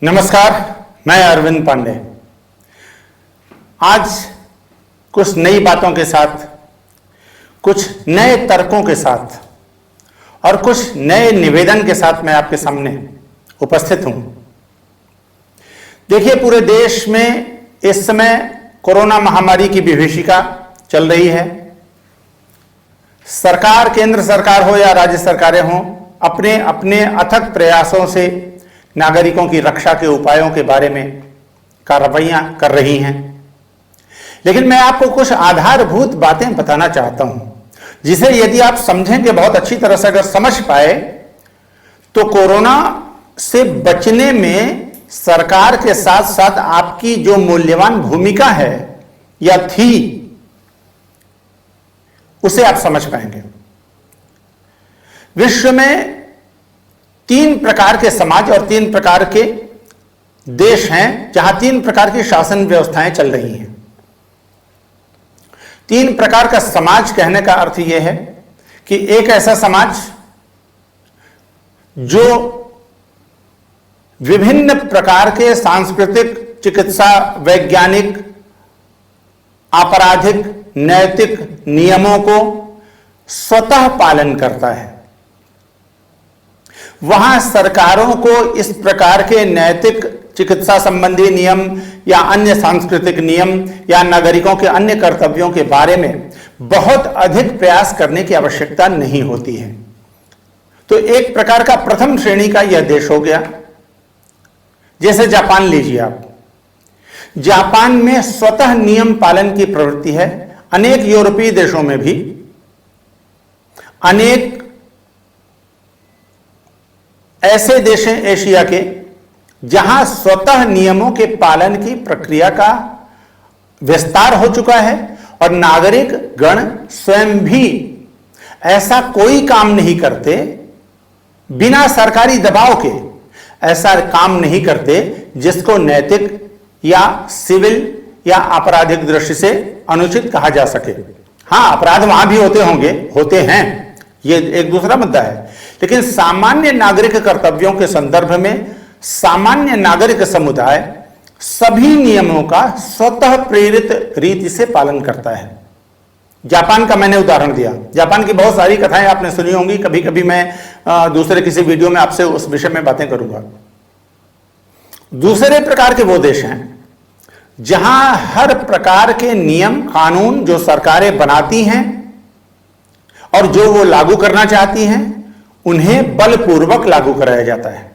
नमस्कार, मैं अरविंद पांडे। आज कुछ नई बातों के साथ, कुछ नए तर्कों के साथ और कुछ नए निवेदन के साथ मैं आपके सामने उपस्थित हूं। देखिए, पूरे देश में इस समय कोरोना महामारी की विभीषिका चल रही है। सरकार, केंद्र सरकार हो या राज्य सरकारें हों, अपने अपने अथक प्रयासों से नागरिकों की रक्षा के उपायों के बारे में कार्रवाइयां कर रही हैं। लेकिन मैं आपको कुछ आधारभूत बातें बताना चाहता हूं, जिसे यदि आप समझेंगे, बहुत अच्छी तरह से अगर समझ पाए, तो कोरोना से बचने में सरकार के साथ साथ आपकी जो मूल्यवान भूमिका है या थी, उसे आप समझ पाएंगे। विश्व में 3 प्रकार के समाज और 3 प्रकार के देश हैं, जहां 3 प्रकार की शासन व्यवस्थाएं चल रही हैं। 3 प्रकार का समाज कहने का अर्थ यह है कि एक ऐसा समाज जो विभिन्न प्रकार के सांस्कृतिक, चिकित्सा, वैज्ञानिक, आपराधिक, नैतिक नियमों को स्वतः पालन करता है। वहां सरकारों को इस प्रकार के नैतिक, चिकित्सा संबंधी नियम या अन्य सांस्कृतिक नियम या नागरिकों के अन्य कर्तव्यों के बारे में बहुत अधिक प्रयास करने की आवश्यकता नहीं होती है। तो एक प्रकार का प्रथम श्रेणी का यह देश हो गया। जैसे जापान लीजिए आप। जापान में स्वतः नियम पालन की प्रवृत्ति है। अनेक यूरोपीय देशों में भी, अनेक ऐसे देश हैं एशिया के जहां स्वतः नियमों के पालन की प्रक्रिया का विस्तार हो चुका है और नागरिक गण स्वयं भी ऐसा कोई काम नहीं करते, बिना सरकारी दबाव के ऐसा काम नहीं करते जिसको नैतिक या सिविल या आपराधिक दृष्टि से अनुचित कहा जा सके। हां, अपराध वहां भी होते होंगे, होते हैं, ये एक दूसरा मुद्दा है। लेकिन सामान्य नागरिक कर्तव्यों के संदर्भ में सामान्य नागरिक समुदाय सभी नियमों का स्वतः प्रेरित रीति से पालन करता है। जापान का मैंने उदाहरण दिया। जापान की बहुत सारी कथाएं आपने सुनी होंगी। कभी कभी मैं दूसरे किसी वीडियो में आपसे उस विषय में बातें करूंगा। दूसरे प्रकार के वो देश हैं जहां हर प्रकार के नियम कानून जो सरकारें बनाती हैं और जो वो लागू करना चाहती हैं, उन्हें बलपूर्वक लागू कराया जाता है।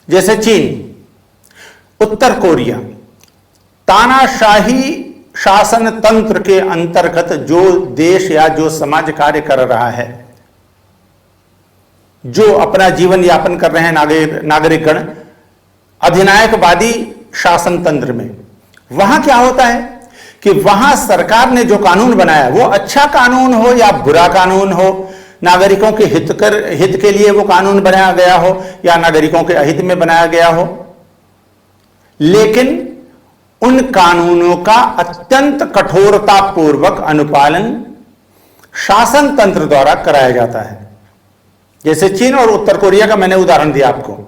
जैसे चीन, उत्तर कोरिया, तानाशाही शासन तंत्र के अंतर्गत जो देश या जो समाज कार्य कर रहा है, जो अपना जीवन यापन कर रहे हैं नागरिकगण अधिनायकवादी शासन तंत्र में, वहां क्या होता है कि वहां सरकार ने जो कानून बनाया, वो अच्छा कानून हो या बुरा कानून हो, नागरिकों के हित के लिए वो कानून बनाया गया हो या नागरिकों के अहित में बनाया गया हो, लेकिन उन कानूनों का अत्यंत कठोरतापूर्वक अनुपालन शासन तंत्र द्वारा कराया जाता है। जैसे चीन और उत्तर कोरिया का मैंने उदाहरण दिया आपको।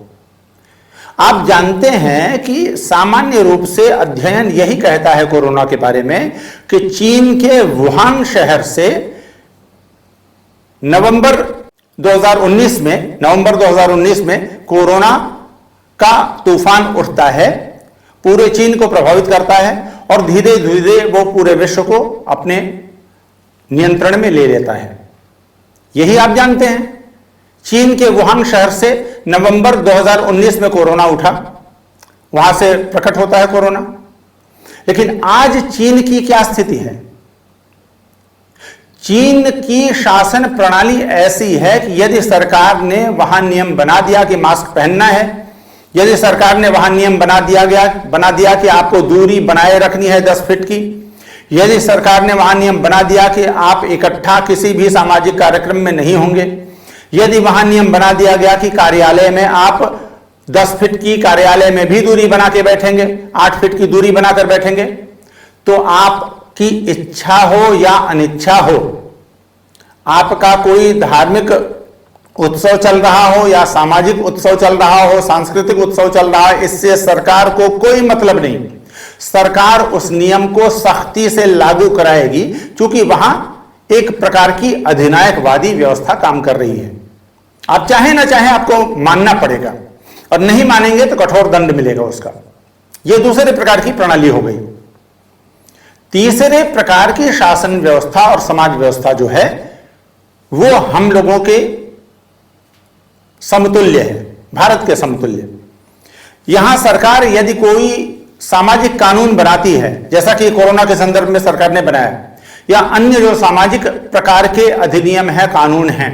आप जानते हैं कि सामान्य रूप से अध्ययन यही कहता है कोरोना के बारे में कि चीन के वुहान शहर से नवंबर 2019 में कोरोना का तूफान उठता है, पूरे चीन को प्रभावित करता है और धीरे धीरे वो पूरे विश्व को अपने नियंत्रण में ले लेता है। यही आप जानते हैं। चीन के वुहान शहर से नवंबर 2019 में कोरोना उठा, वहां से प्रकट होता है कोरोना। लेकिन आज चीन की क्या स्थिति है? चीन की शासन प्रणाली ऐसी है कि यदि सरकार ने वहां नियम बना दिया कि मास्क पहनना है, यदि सरकार ने वहां नियम बना दिया कि आपको दूरी बनाए रखनी है 10 फीट की, यदि सरकार ने वहां नियम बना दिया कि आप इकट्ठा किसी भी सामाजिक कार्यक्रम में नहीं होंगे, यदि वहां नियम बना दिया गया कि कार्यालय में आप 10 फीट की कार्यालय में भी दूरी बना के बैठेंगे, 8 फीट की दूरी बनाकर बैठेंगे, तो आपकी इच्छा हो या अनिच्छा हो, आपका कोई धार्मिक उत्सव चल रहा हो या सामाजिक उत्सव चल रहा हो, सांस्कृतिक उत्सव चल रहा है, इससे सरकार को कोई मतलब नहीं। सरकार उस नियम को सख्ती से लागू कराएगी, क्योंकि वहां एक प्रकार की अधिनायकवादी व्यवस्था काम कर रही है। आप चाहे ना चाहे आपको मानना पड़ेगा, और नहीं मानेंगे तो कठोर दंड मिलेगा उसका। यह दूसरे प्रकार की प्रणाली हो गई। तीसरे प्रकार की शासन व्यवस्था और समाज व्यवस्था जो है वो हम लोगों के समतुल्य है, भारत के समतुल्य। यहां सरकार यदि कोई सामाजिक कानून बनाती है, जैसा कि कोरोना के संदर्भ में सरकार ने बनाया, या अन्य जो सामाजिक प्रकार के अधिनियम है, कानून हैं,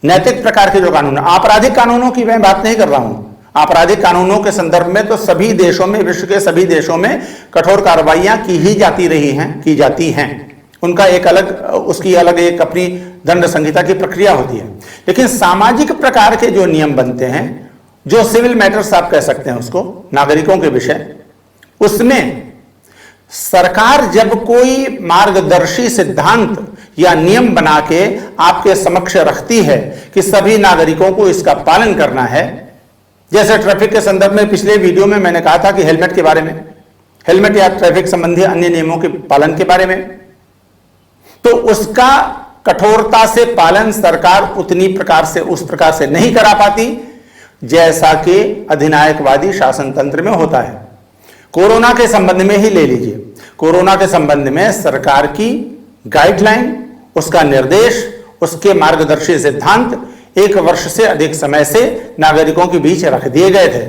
नैतिक प्रकार के जो कानून, आपराधिक कानूनों की मैं बात नहीं कर रहा हूं। आपराधिक कानूनों के संदर्भ में तो सभी देशों में, विश्व के सभी देशों में कठोर कार्रवाइयां की ही की जाती हैं। उनका एक अलग, उसकी अलग एक अपनी दंड संहिता की प्रक्रिया होती है। लेकिन सामाजिक प्रकार के जो नियम बनते हैं, जो सिविल मैटर्स आप कह सकते हैं उसको, नागरिकों के विषय, उसमें सरकार जब कोई मार्गदर्शी सिद्धांत या नियम बना के आपके समक्ष रखती है कि सभी नागरिकों को इसका पालन करना है, जैसे ट्रैफिक के संदर्भ में पिछले वीडियो में मैंने कहा था कि हेलमेट के बारे में, हेलमेट या ट्रैफिक संबंधी अन्य नियमों के पालन के बारे में, तो उसका कठोरता से पालन सरकार उतनी प्रकार से, उस प्रकार से नहीं करा पाती जैसा कि अधिनायकवादी शासन तंत्र में होता है। कोरोना के संबंध में ही ले लीजिए। कोरोना के संबंध में सरकार की गाइडलाइन, उसका निर्देश, उसके मार्गदर्शी सिद्धांत 1 वर्ष से अधिक समय से नागरिकों के बीच रख दिए गए थे,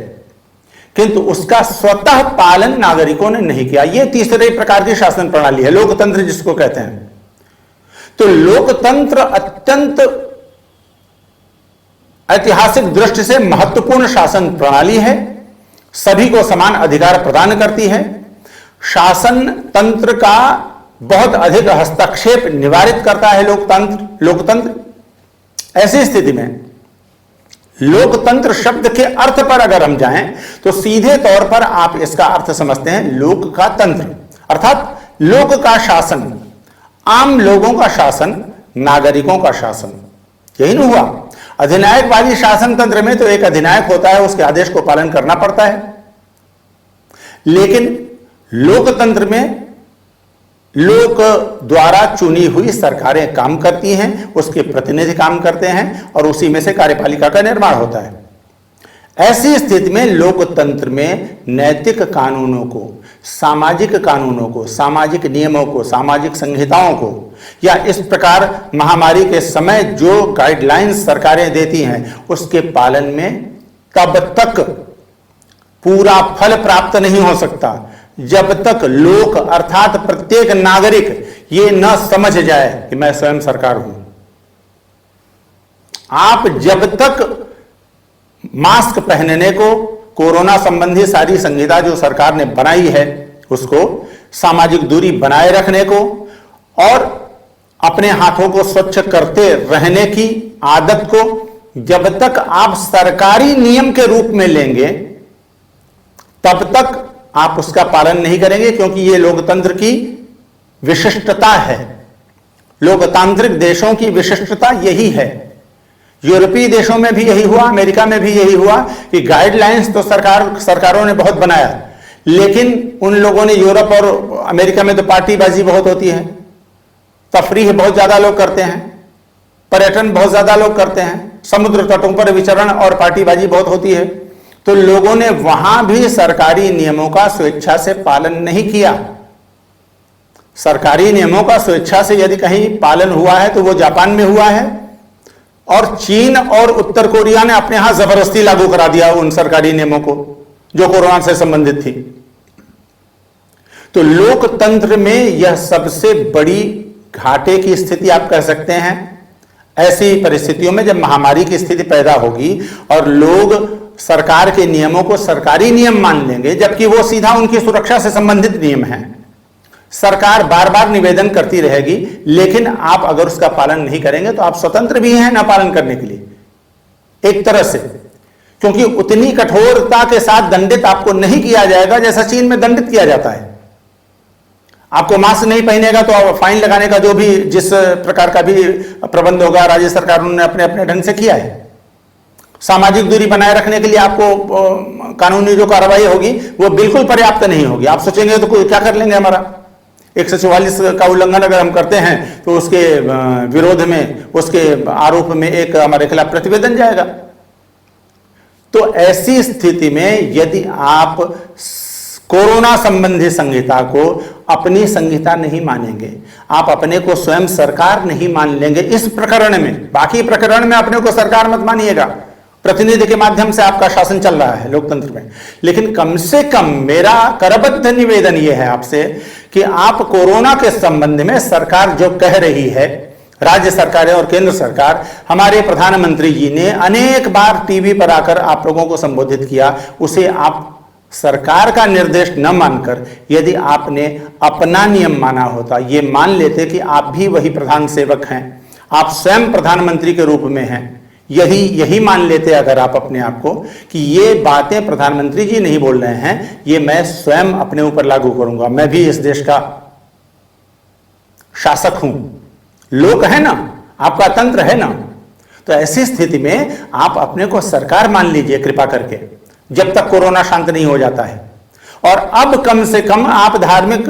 किंतु उसका स्वतः पालन नागरिकों ने नहीं किया। यह तीसरे प्रकार की शासन प्रणाली है, लोकतंत्र जिसको कहते हैं। तो लोकतंत्र अत्यंत ऐतिहासिक दृष्टि से महत्वपूर्ण शासन प्रणाली है, सभी को समान अधिकार प्रदान करती है। शासन तंत्र का बहुत अधिक हस्तक्षेप निवारित करता है लोकतंत्र। ऐसी स्थिति में लोकतंत्र शब्द के अर्थ पर अगर हम जाएं तो सीधे तौर पर आप इसका अर्थ समझते हैं लोक का तंत्र, अर्थात लोक का शासन, आम लोगों का शासन, नागरिकों का शासन। यही नहीं हुआ। अधिनायकवादी शासन तंत्र में तो एक अधिनायक होता है, उसके आदेश को पालन करना पड़ता है, लेकिन लोकतंत्र में लोक द्वारा चुनी हुई सरकारें काम करती हैं, उसके प्रतिनिधि काम करते हैं और उसी में से कार्यपालिका का निर्माण होता है। ऐसी स्थिति में लोकतंत्र में नैतिक कानूनों को, सामाजिक कानूनों को, सामाजिक नियमों को, सामाजिक संहिताओं को, या इस प्रकार महामारी के समय जो गाइडलाइंस सरकारें देती हैं उसके पालन में तब तक पूरा फल प्राप्त नहीं हो सकता जब तक लोक अर्थात प्रत्येक नागरिक ये न समझ जाए कि मैं स्वयं सरकार हूं। आप जब तक मास्क पहनने को, कोरोना संबंधी सारी संहिता जो सरकार ने बनाई है उसको, सामाजिक दूरी बनाए रखने को और अपने हाथों को स्वच्छ करते रहने की आदत को जब तक आप सरकारी नियम के रूप में लेंगे तब तक आप उसका पालन नहीं करेंगे, क्योंकि यह लोकतंत्र की विशिष्टता है। लोकतांत्रिक देशों की विशिष्टता यही है। यूरोपीय देशों में भी यही हुआ, अमेरिका में भी यही हुआ कि गाइडलाइंस तो सरकारों ने बहुत बनाया, लेकिन उन लोगों ने, यूरोप और अमेरिका में तो पार्टीबाजी बहुत होती है, तफरीह बहुत ज्यादा लोग करते हैं, पर्यटन बहुत ज्यादा लोग करते हैं, समुद्र तटों पर विचरण और पार्टीबाजी बहुत होती है। तो लोगों ने वहां भी सरकारी नियमों का स्वेच्छा से पालन नहीं किया। सरकारी नियमों का स्वेच्छा से यदि कहीं पालन हुआ है तो वो जापान में हुआ है, और चीन और उत्तर कोरिया ने अपने यहां जबरदस्ती लागू करा दिया उन सरकारी नियमों को जो कोरोना से संबंधित थी। तो लोकतंत्र में यह सबसे बड़ी घाटे की स्थिति आप कह सकते हैं। ऐसी परिस्थितियों में जब महामारी की स्थिति पैदा होगी और लोग सरकार के नियमों को सरकारी नियम मान लेंगे, जबकि वो सीधा उनकी सुरक्षा से संबंधित नियम हैं, सरकार बार बार निवेदन करती रहेगी, लेकिन आप अगर उसका पालन नहीं करेंगे तो आप स्वतंत्र भी हैं ना पालन करने के लिए एक तरह से, क्योंकि उतनी कठोरता के साथ दंडित आपको नहीं किया जाएगा जैसा चीन में दंडित किया जाता है। आपको मास्क नहीं पहनेगा तो फाइन लगाने का जो भी जिस प्रकार का भी प्रबंध होगा राज्य सरकार ने अपने अपने ढंग से किया है। सामाजिक दूरी बनाए रखने के लिए आपको कानूनी जो कार्रवाई होगी वो बिल्कुल पर्याप्त नहीं होगी। आप सोचेंगे तो कोई क्या कर लेंगे, हमारा 144 का उल्लंघन अगर हम करते हैं तो उसके विरोध में, उसके आरोप में एक हमारे खिलाफ प्रतिवेदन जाएगा। तो ऐसी स्थिति में यदि आप कोरोना संबंधी संहिता को अपनी संहिता नहीं मानेंगे, आप अपने को स्वयं सरकार नहीं मान लेंगे इस प्रकरण में, बाकी प्रकरण में अपने को सरकार मत मानिएगा, प्रतिनिधि के माध्यम से आपका शासन चल रहा है लोकतंत्र में, लेकिन कम से कम मेरा करबद्ध निवेदन यह है आपसे कि आप कोरोना के संबंध में सरकार जो कह रही है, राज्य सरकारें और केंद्र सरकार, हमारे प्रधानमंत्री जी ने अनेक बार टीवी पर आकर आप लोगों को संबोधित किया, उसे आप सरकार का निर्देश न मानकर यदि आपने अपना नियम माना होता, ये मान लेते कि आप भी वही प्रधान सेवक हैं, आप स्वयं प्रधानमंत्री के रूप में हैं, यही मान लेते अगर आप अपने आप को कि ये बातें प्रधानमंत्री जी नहीं बोल रहे हैं, ये मैं स्वयं अपने ऊपर लागू करूंगा, मैं भी इस देश का शासक हूं, लोक है ना, आपका तंत्र है ना। तो ऐसी स्थिति में आप अपने को सरकार मान लीजिए कृपा करके, जब तक कोरोना शांत नहीं हो जाता है। और अब कम से कम आप धार्मिक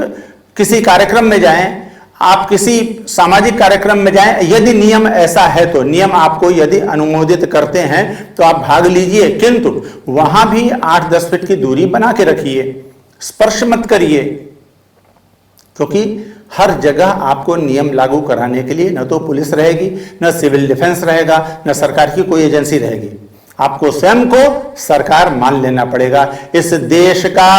किसी कार्यक्रम में जाएं, आप किसी सामाजिक कार्यक्रम में जाएं, यदि नियम ऐसा है तो, नियम आपको यदि अनुमोदित करते हैं तो आप भाग लीजिए, किंतु वहां भी 8-10 फीट की दूरी बना के रखिए, स्पर्श मत करिए, क्योंकि हर जगह आपको नियम लागू कराने के लिए न तो पुलिस रहेगी, न सिविल डिफेंस रहेगा, न सरकार की कोई एजेंसी रहेगी। आपको स्वयं को सरकार मान लेना पड़ेगा। इस देश का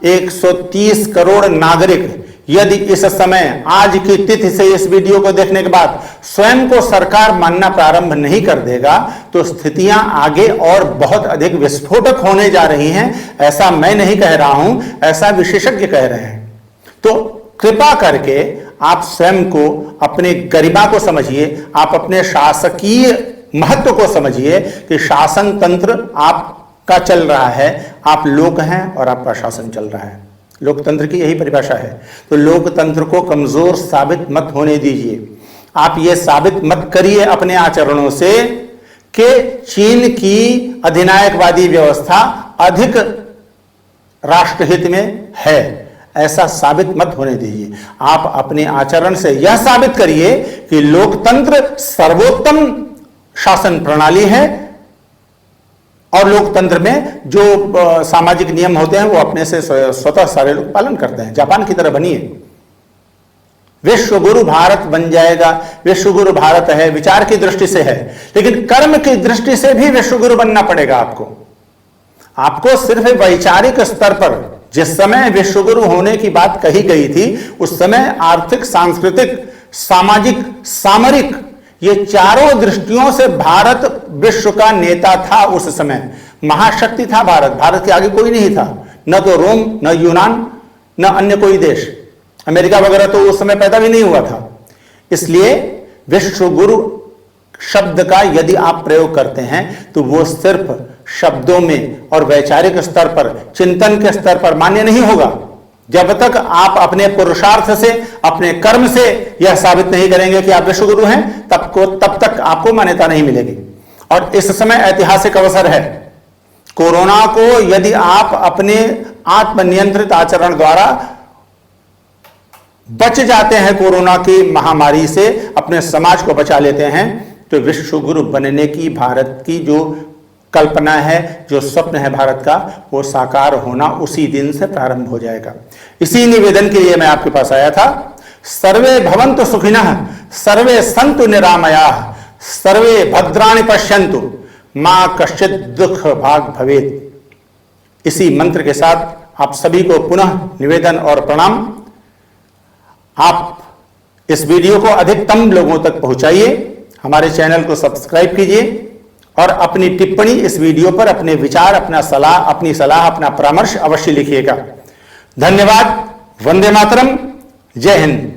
130 करोड़ नागरिक यदि इस समय, आज की तिथि से इस वीडियो को देखने के बाद स्वयं को सरकार मानना प्रारंभ नहीं कर देगा तो स्थितियां आगे और बहुत अधिक विस्फोटक होने जा रही हैं। ऐसा मैं नहीं कह रहा हूं, ऐसा विशेषज्ञ कह रहे हैं। तो कृपा करके आप स्वयं को, अपने गरिमा को समझिए, आप अपने शासकीय महत्व को समझिए कि शासन तंत्र आपका चल रहा है, आप लोक हैं और आपका शासन चल रहा है। लोकतंत्र की यही परिभाषा है। तो लोकतंत्र को कमजोर साबित मत होने दीजिए। आप ये साबित मत करिए अपने आचरणों से कि चीन की अधिनायकवादी व्यवस्था अधिक राष्ट्रहित में है, ऐसा साबित मत होने दीजिए। आप अपने आचरण से यह साबित करिए कि लोकतंत्र सर्वोत्तम शासन प्रणाली है और लोकतंत्र में जो सामाजिक नियम होते हैं वो अपने से स्वतः सारे लोग पालन करते हैं। जापान की तरह बनिए, विश्व गुरु भारत बन जाएगा। विश्व गुरु भारत है, विचार की दृष्टि से है, लेकिन कर्म की दृष्टि से भी विश्व गुरु बनना पड़ेगा आपको सिर्फ वैचारिक स्तर पर जिस समय विश्व गुरु होने की बात कही गई थी, उस समय आर्थिक, सांस्कृतिक, सामाजिक, सामरिक, ये चारों दृष्टियों से भारत विश्व का नेता था। उस समय महाशक्ति था भारत, भारत के आगे कोई नहीं था, न तो रोम, न यूनान, न अन्य कोई देश, अमेरिका वगैरह तो उस समय पैदा भी नहीं हुआ था। इसलिए विश्व गुरु शब्द का यदि आप प्रयोग करते हैं तो वो सिर्फ शब्दों में और वैचारिक स्तर पर, चिंतन के स्तर पर मान्य नहीं होगा जब तक आप अपने पुरुषार्थ से, अपने कर्म से यह साबित नहीं करेंगे कि आप विश्व गुरु हैं, तब तक आपको मान्यता नहीं मिलेगी। और इस समय ऐतिहासिक अवसर है। कोरोना को यदि आप अपने आत्मनियंत्रित आचरण द्वारा बच जाते हैं, कोरोना की महामारी से अपने समाज को बचा लेते हैं, तो विश्व गुरु बनने की भारत की जो कल्पना है, जो स्वप्न है भारत का, वो साकार होना उसी दिन से प्रारंभ हो जाएगा। इसी निवेदन के लिए मैं आपके पास आया था। सर्वे भवन्तु सुखिनः, सर्वे सन्तु निरामयाः, सर्वे भद्राणि पश्यन्तु, मां कश्चित् दुख भाग भवेत्। इसी मंत्र के साथ आप सभी को पुनः निवेदन और प्रणाम। आप इस वीडियो को अधिकतम लोगों तक पहुंचाइए, हमारे चैनल को सब्सक्राइब कीजिए और अपनी टिप्पणी इस वीडियो पर, अपने विचार, अपनी सलाह, अपना परामर्श अवश्य लिखिएगा। धन्यवाद। वंदे मातरम। जय हिंद।